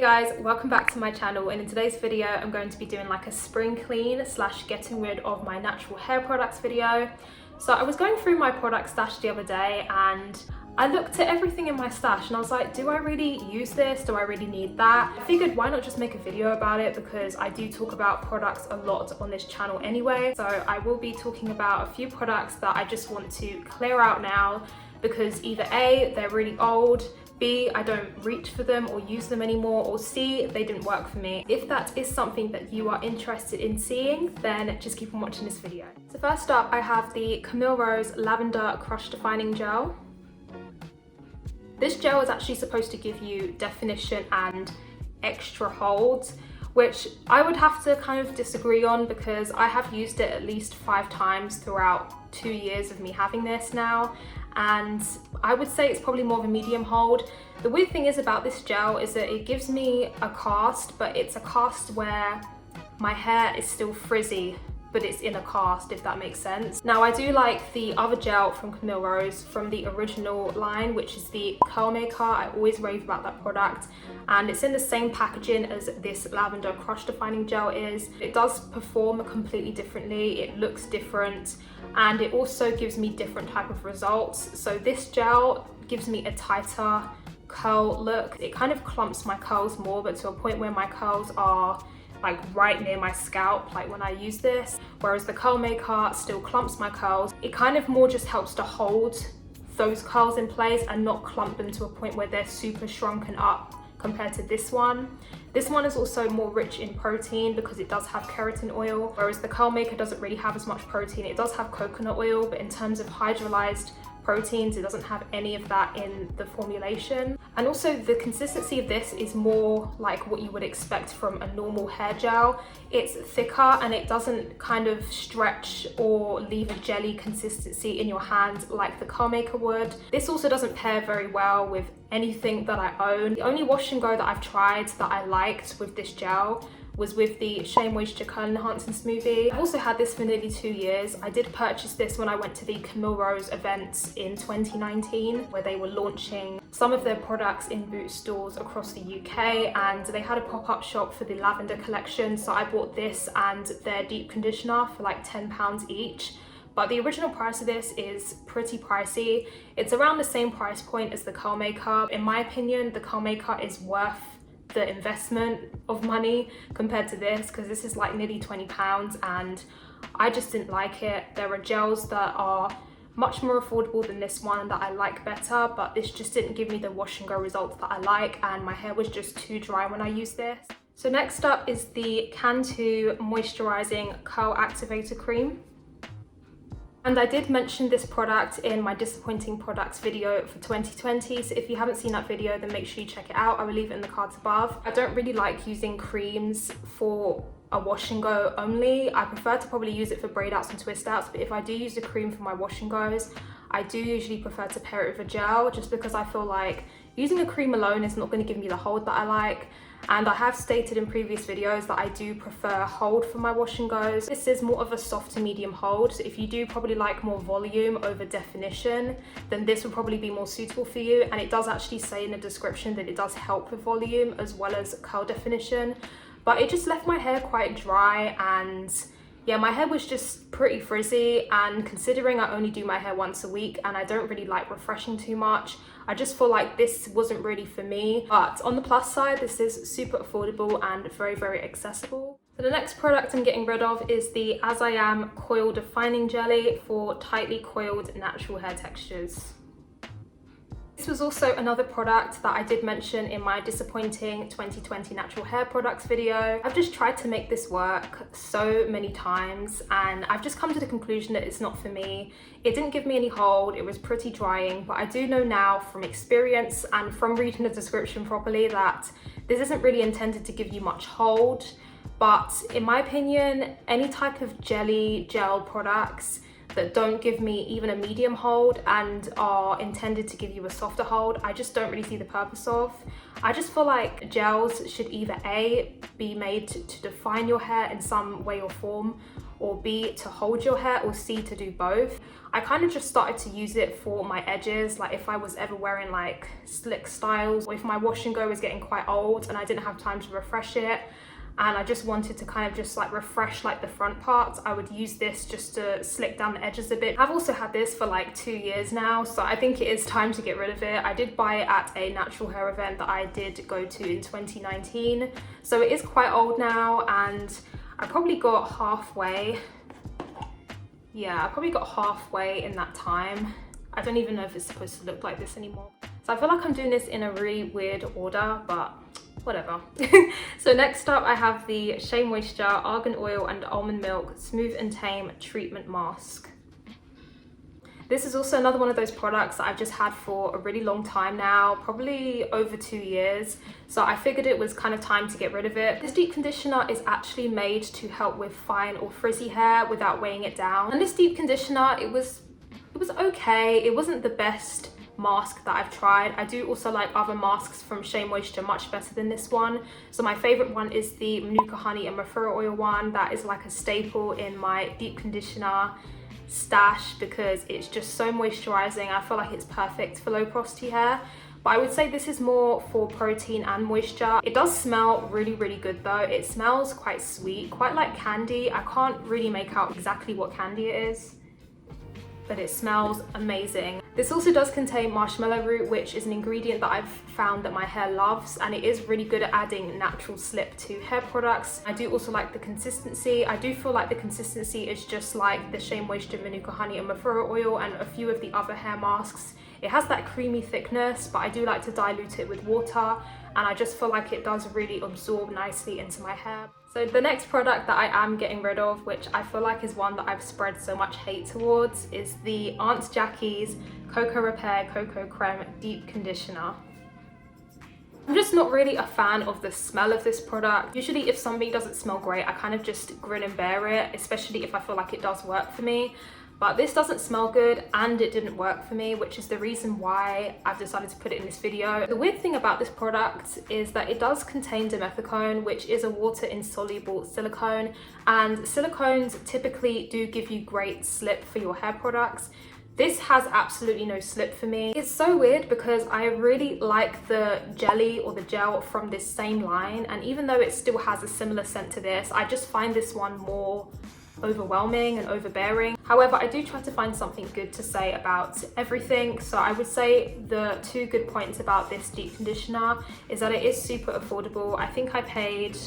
Guys, welcome back to my channel, and in today's video I'm going to be doing like a spring clean slash getting rid of my natural hair products video. So I was going through my product stash the other day and I looked at everything in my stash and I was like, do I really use this? Do I really need that? I figured why not just make a video about it, because I do talk about products a lot on this channel anyway. So I will be talking about a few products that I just want to clear out now because either A, they're really old, B, I don't reach for them or use them anymore, or C, they didn't work for me. If that is something that you are interested in seeing, then just keep on watching this video. So first up, I have the Camille Rose Lavender Crush Defining Gel. This gel is actually supposed to give you definition and extra hold, which I would have to kind of disagree on because I have used it at least 5 times throughout 2 years of me having this now, and I would say it's probably more of a medium hold. The weird thing is about this gel is that it gives me a cast, but it's a cast where my hair is still frizzy, but it's in a cast, if that makes sense. Now I do like the other gel from Camille Rose from the original line, which is the Curl Maker. I always rave about that product, and it's in the same packaging as this Lavender Crush Defining Gel is. It does perform completely differently, it looks different, and it also gives me different type of results. So this gel gives me a tighter curl look. It kind of clumps my curls more, but to a point where my curls are like right near my scalp, like when I use this, whereas the Curl Maker still clumps my curls. It kind of more just helps to hold those curls in place and not clump them to a point where they're super shrunken up compared to this one. This one is also more rich in protein because it does have keratin oil, whereas the Curl Maker doesn't really have as much protein. It does have coconut oil, but in terms of hydrolyzed proteins, it doesn't have any of that in the formulation. And also the consistency of this is more like what you would expect from a normal hair gel. It's thicker and it doesn't kind of stretch or leave a jelly consistency in your hand like the Curl Maker would. This also doesn't pair very well with anything that I own. The only wash and go that I've tried that I liked with this gel was with the Shea Moisture Curl Enhancing Smoothie. I've also had this for nearly 2 years. I did purchase this when I went to the Camille Rose events in 2019, where they were launching some of their products in Boots stores across the UK, and they had a pop-up shop for the lavender collection. So I bought this and their deep conditioner for like £10 each. But the original price of this is pretty pricey. It's around the same price point as the Curl Maker. In my opinion, the Curl Maker is worth the investment of money compared to this, because this is like nearly £20 and I just didn't like it. There are gels that are much more affordable than this one that I like better, but this just didn't give me the wash and go results that I like, and my hair was just too dry when I used this. So next up is the Cantu Moisturizing Curl Activator Cream. And I did mention this product in my disappointing products video for 2020, so if you haven't seen that video then make sure you check it out. I will leave it in the cards above. I don't really like using creams for a wash and go only. I prefer to probably use it for braid outs and twist outs, but if I do use a cream for my wash and goes, I do usually prefer to pair it with a gel, just because I feel like using a cream alone is not going to give me the hold that I like. And I have stated in previous videos that I do prefer hold for my wash and goes. This is more of a soft to medium hold, so if you do probably like more volume over definition, then this would probably be more suitable for you. And it does actually say in the description that it does help with volume as well as curl definition, but it just left my hair quite dry, and yeah, my hair was just pretty frizzy, and considering I only do my hair once a week and I don't really like refreshing too much, I just feel like this wasn't really for me. But on the plus side, this is super affordable and very, very accessible. So the next product I'm getting rid of is the As I Am Coil Defining Jelly for tightly coiled natural hair textures. This was also another product that I did mention in my disappointing 2020 natural hair products video. I've just tried to make this work so many times and I've just come to the conclusion that it's not for me. It didn't give me any hold, it was pretty drying, but I do know now from experience and from reading the description properly that this isn't really intended to give you much hold. But in my opinion, any type of jelly gel products that don't give me even a medium hold and are intended to give you a softer hold, I just don't really see the purpose of. I just feel like gels should either A, be made to define your hair in some way or form, or B, to hold your hair, or C, to do both. I kind of just started to use it for my edges, like if I was ever wearing like slick styles, or if my wash and go was getting quite old and I didn't have time to refresh it, and I just wanted to kind of just like refresh like the front parts, I would use this just to slick down the edges a bit. I've also had this for like 2 years now, so I think it is time to get rid of it. I did buy it at a natural hair event that I did go to in 2019, so it is quite old now, and I probably got halfway. Yeah, I probably got halfway in that time. I don't even know if it's supposed to look like this anymore. So I feel like I'm doing this in a really weird order, but whatever. So next up I have the Shea Moisture Argan Oil and Almond Milk Smooth and Tame Treatment Mask. This is also another one of those products that I've just had for a really long time now, probably over 2 years. So I figured it was kind of time to get rid of it. This deep conditioner is actually made to help with fine or frizzy hair without weighing it down. And this deep conditioner, it was okay. It wasn't the best mask that I've tried. I do also like other masks from Shea Moisture much better than this one. So my favorite one is the Manuka Honey and Referral Oil one. That is like a staple in my deep conditioner stash because it's just so moisturizing. I feel like it's perfect for low porosity hair. But I would say this is more for protein and moisture. It does smell really, really good though. It smells quite sweet, quite like candy. I can't really make out exactly what candy it is, but it smells amazing. This also does contain marshmallow root, which is an ingredient that I've found that my hair loves, and it is really good at adding natural slip to hair products. I do also like the consistency. I do feel like the consistency is just like the Shea Moisture Manuka Honey and Referral Oil and a few of the other hair masks. It has that creamy thickness, but I do like to dilute it with water, and I just feel like it does really absorb nicely into my hair. So the next product that I am getting rid of, which I feel like is one that I've spread so much hate towards, is the Aunt Jackie's Cocoa Repair Cocoa Creme Deep Conditioner. I'm just not really a fan of the smell of this product. Usually if something doesn't smell great, I kind of just grin and bear it, especially if I feel like it does work for me. But this doesn't smell good and it didn't work for me, which is the reason why I've decided to put it in this video. The weird thing about this product is that it does contain dimethicone, which is a water-insoluble silicone, and silicones typically do give you great slip for your hair products. This has absolutely no slip for me. It's so weird because I really like the jelly or the gel from this same line, and even though it still has a similar scent to this, I just find this one more overwhelming and overbearing. However, I do try to find something good to say about everything. So I would say the 2 good points about this deep conditioner is that it is super affordable. I think I paid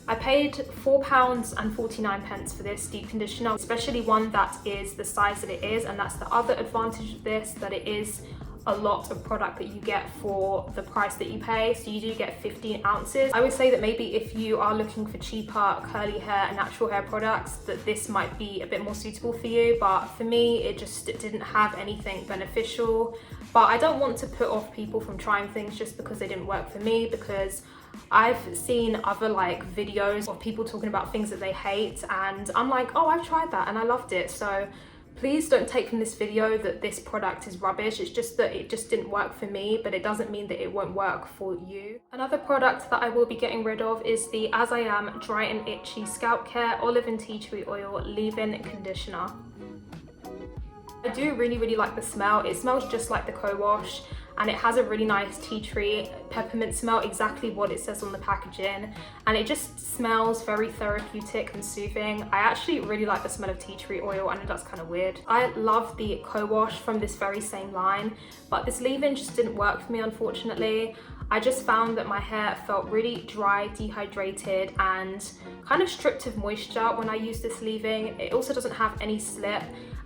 £4.49 for this deep conditioner, especially one that is the size that it is, and that's the other advantage of this, that it is a lot of product that you get for the price that you pay. So you do get 15 ounces. I would say that maybe if you are looking for cheaper curly hair and natural hair products, that this might be a bit more suitable for you, but for me it didn't have anything beneficial. But I don't want to put off people from trying things just because they didn't work for me, because I've seen other like videos of people talking about things that they hate, and I'm like, oh, I've tried that and I loved it. So please don't take from this video that this product is rubbish. It's just that it just didn't work for me, but it doesn't mean that it won't work for you. Another product that I will be getting rid of is the As I Am Dry and Itchy Scalp Care Olive and Tea Tree Oil Leave-In Conditioner. I do really like the smell. It smells just like the co-wash, and it has a really nice tea tree peppermint smell, exactly what it says on the packaging, and it just smells very therapeutic and soothing. I actually really like the smell of tea tree oil. I know that's kind of weird. I love the co-wash from this very same line, but this leave-in just didn't work for me, unfortunately. I just found that my hair felt really dry, dehydrated, and kind of stripped of moisture when I used this leave-in. It also doesn't have any slip,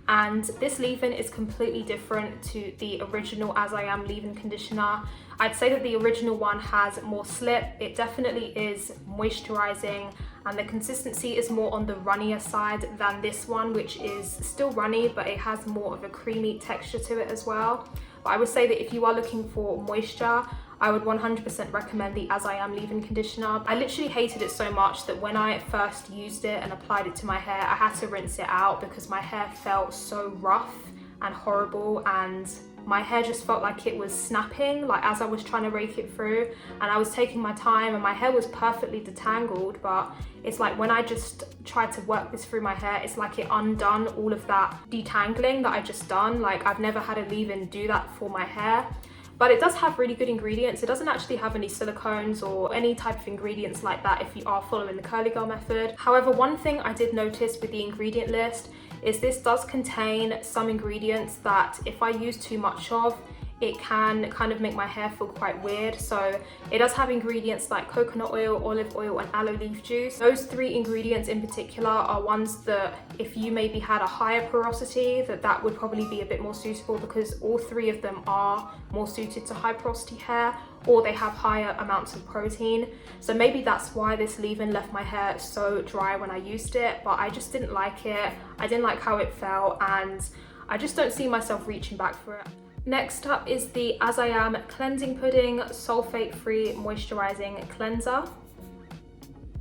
and this leave-in is completely different to the original As I Am leave-in conditioner. I'd say that the original one has more slip. It definitely is moisturizing, and the consistency is more on the runnier side than this one, which is still runny, but it has more of a creamy texture to it as well. But I would say that if you are looking for moisture, I would 100% recommend the As I Am leave-in conditioner. I literally hated it so much that when I first used it and applied it to my hair, I had to rinse it out because my hair felt so rough and horrible, and my hair just felt like it was snapping, like as I was trying to rake it through, and I was taking my time and my hair was perfectly detangled, but it's like when I just tried to work this through my hair, it's like it undone all of that detangling that I just done. Like I've never had a leave-in do that for my hair. But it does have really good ingredients. It doesn't actually have any silicones or any type of ingredients like that if you are following the curly girl method. However, one thing I did notice with the ingredient list is this does contain some ingredients that if I use too much of, it can kind of make my hair feel quite weird. So it does have ingredients like coconut oil, olive oil, and aloe leaf juice. Those three ingredients in particular are ones that if you maybe had a higher porosity, that would probably be a bit more suitable, because all three of them are more suited to high porosity hair, or they have higher amounts of protein. So maybe that's why this leave-in left my hair so dry when I used it, but I just didn't like it. I didn't like how it felt, and I just don't see myself reaching back for it. Next up is the As I Am Cleansing Pudding Sulfate-Free Moisturizing Cleanser.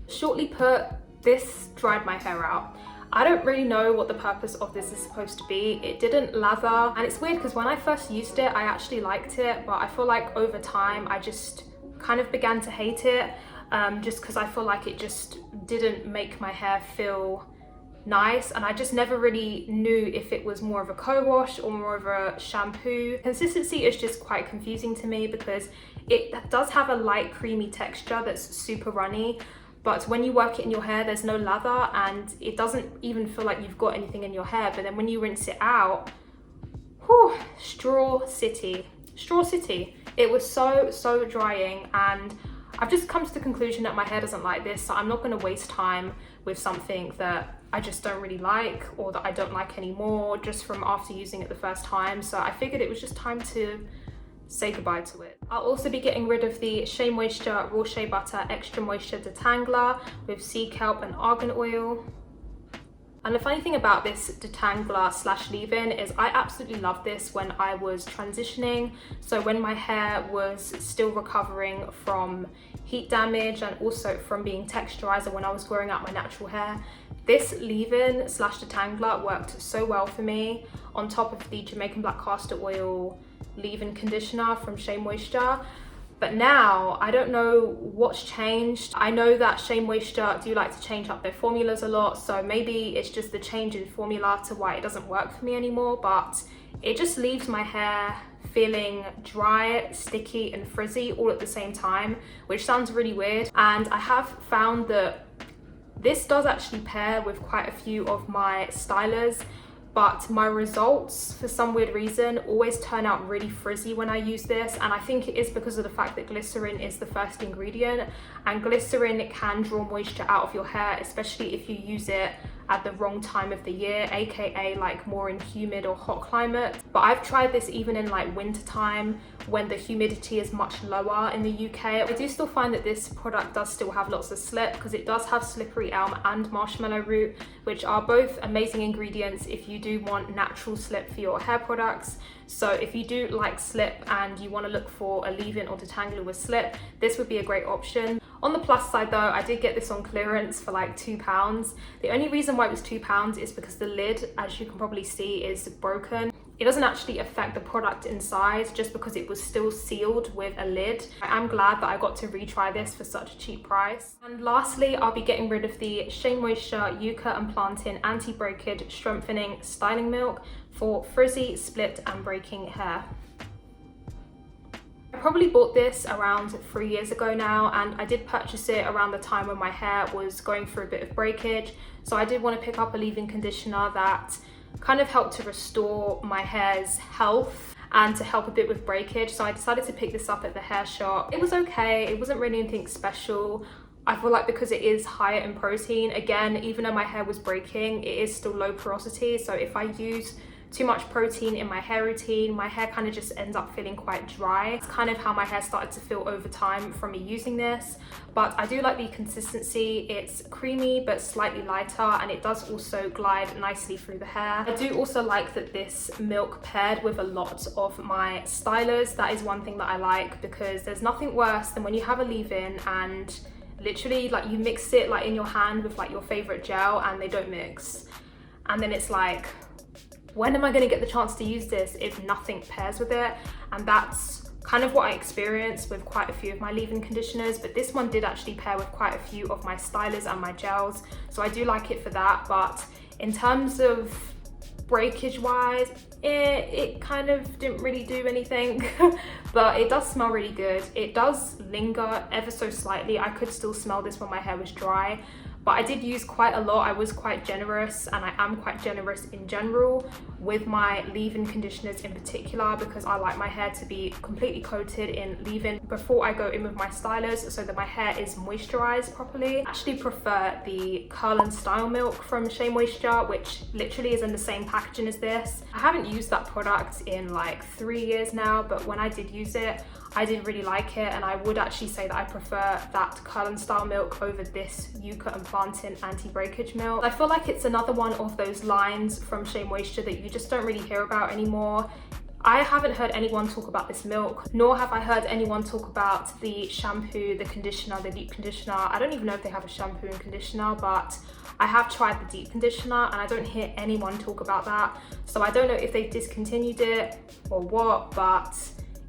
Shortly put, this dried my hair out. I don't really know what the purpose of this is supposed to be. It didn't lather, and it's weird because when I first used it, I actually liked it, but I feel like over time, I just kind of began to hate it, just because I feel like it just didn't make my hair feel nice, and I just never really knew if it was more of a co-wash or more of a shampoo. Consistency is just quite confusing to me because it does have a light creamy texture that's super runny, but when you work it in your hair, there's no lather and it doesn't even feel like you've got anything in your hair. But then when you rinse it out, whew, straw city. It was so drying, and I've just come to the conclusion that my hair doesn't like this, so I'm not going to waste time with something that I just don't really like, or that I don't like anymore, just from after using it the first time. So I figured it was just time to say goodbye to it. I'll also be getting rid of the Shea Moisture Raw Shea Butter Extra Moisture Detangler with sea kelp and argan oil. And the funny thing about this detangler slash leave-in is I absolutely loved this when I was transitioning. So when my hair was still recovering from heat damage and also from being texturized, and when I was growing out my natural hair, this leave-in slash detangler worked so well for me, on top of the Jamaican Black Castor Oil leave-in conditioner from Shea Moisture. But now, I don't know what's changed. I know that Shea Moisture do like to change up their formulas a lot, so maybe it's just the change in formula to why it doesn't work for me anymore, but it just leaves my hair feeling dry, sticky, and frizzy all at the same time, which sounds really weird. And I have found that this does actually pair with quite a few of my stylers, but my results, for some weird reason, always turn out really frizzy when I use this. And I think it is because of the fact that glycerin is the first ingredient, and glycerin can draw moisture out of your hair, especially if you use it at the wrong time of the year, aka like more in humid or hot climate. But I've tried this even in like winter time when the humidity is much lower in the UK. I do still find that this product does still have lots of slip, because it does have slippery elm and marshmallow root, which are both amazing ingredients if you do want natural slip for your hair products. So if you do like slip and you want to look for a leave-in or detangler with slip, this would be a great option. On the plus side though, I did get this on clearance for like £2. The only reason why it was £2 is because the lid, as you can probably see, is broken. It doesn't actually affect the product inside, just because it was still sealed with a lid. I am glad that I got to retry this for such a cheap price. And lastly, I'll be getting rid of the Shea Moisture Yucca and Plantain Anti-Breakage Strengthening Styling Milk for frizzy, split and breaking hair. I probably bought this around 3 years ago now, and I did purchase it around the time when my hair was going through a bit of breakage. So I did want to pick up a leave-in conditioner that kind of helped to restore my hair's health and to help a bit with breakage. So I decided to pick this up at the hair shop. It was okay, it wasn't really anything special. I feel like because it is higher in protein, again, even though my hair was breaking, it is still low porosity. So if I use too much protein in my hair routine, my hair kind of just ends up feeling quite dry. It's kind of how my hair started to feel over time from me using this. But I do like the consistency. It's creamy but slightly lighter, and it does also glide nicely through the hair. I do also like that this milk paired with a lot of my stylers. That is one thing that I like, because there's nothing worse than when you have a leave-in and literally like you mix it like in your hand with like your favorite gel and they don't mix, and then it's like when am I going to get the chance to use this if nothing pairs with it? And that's kind of what I experienced with quite a few of my leave-in conditioners, but this one did actually pair with quite a few of my stylers and my gels, so I do like it for that. But in terms of breakage wise, it kind of didn't really do anything. But it does smell really good. It does linger ever so slightly. I could still smell this when my hair was dry, but I did use quite a lot. I was quite generous, and I am quite generous in general with my leave-in conditioners in particular, because I like my hair to be completely coated in leave-in before I go in with my stylers, so that my hair is moisturized properly. I actually prefer the Curl and Style Milk from Shea Moisture, which literally is in the same packaging as this. I haven't used that product in like 3 years now, but when I did use it, I did really like it, and I would actually say that I prefer that Curl and Style Milk over this Yucca and Plantain anti-breakage milk. I feel like it's another one of those lines from Shea Moisture that you just don't really hear about anymore. I haven't heard anyone talk about this milk, nor have I heard anyone talk about the shampoo, the conditioner, the deep conditioner. I don't even know if they have a shampoo and conditioner, but I have tried the deep conditioner and I don't hear anyone talk about that. So I don't know if they've discontinued it or what, but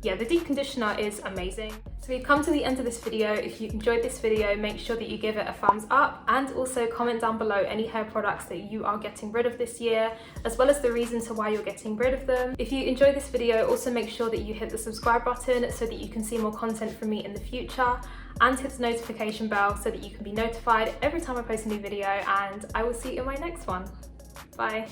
yeah, the deep conditioner is amazing. So we've come to the end of this video. If you enjoyed this video, make sure that you give it a thumbs up, and also comment down below any hair products that you are getting rid of this year, as well as the reason to why you're getting rid of them. If you enjoyed this video, also make sure that you hit the subscribe button so that you can see more content from me in the future, and hit the notification bell so that you can be notified every time I post a new video, and I will see you in my next one. Bye.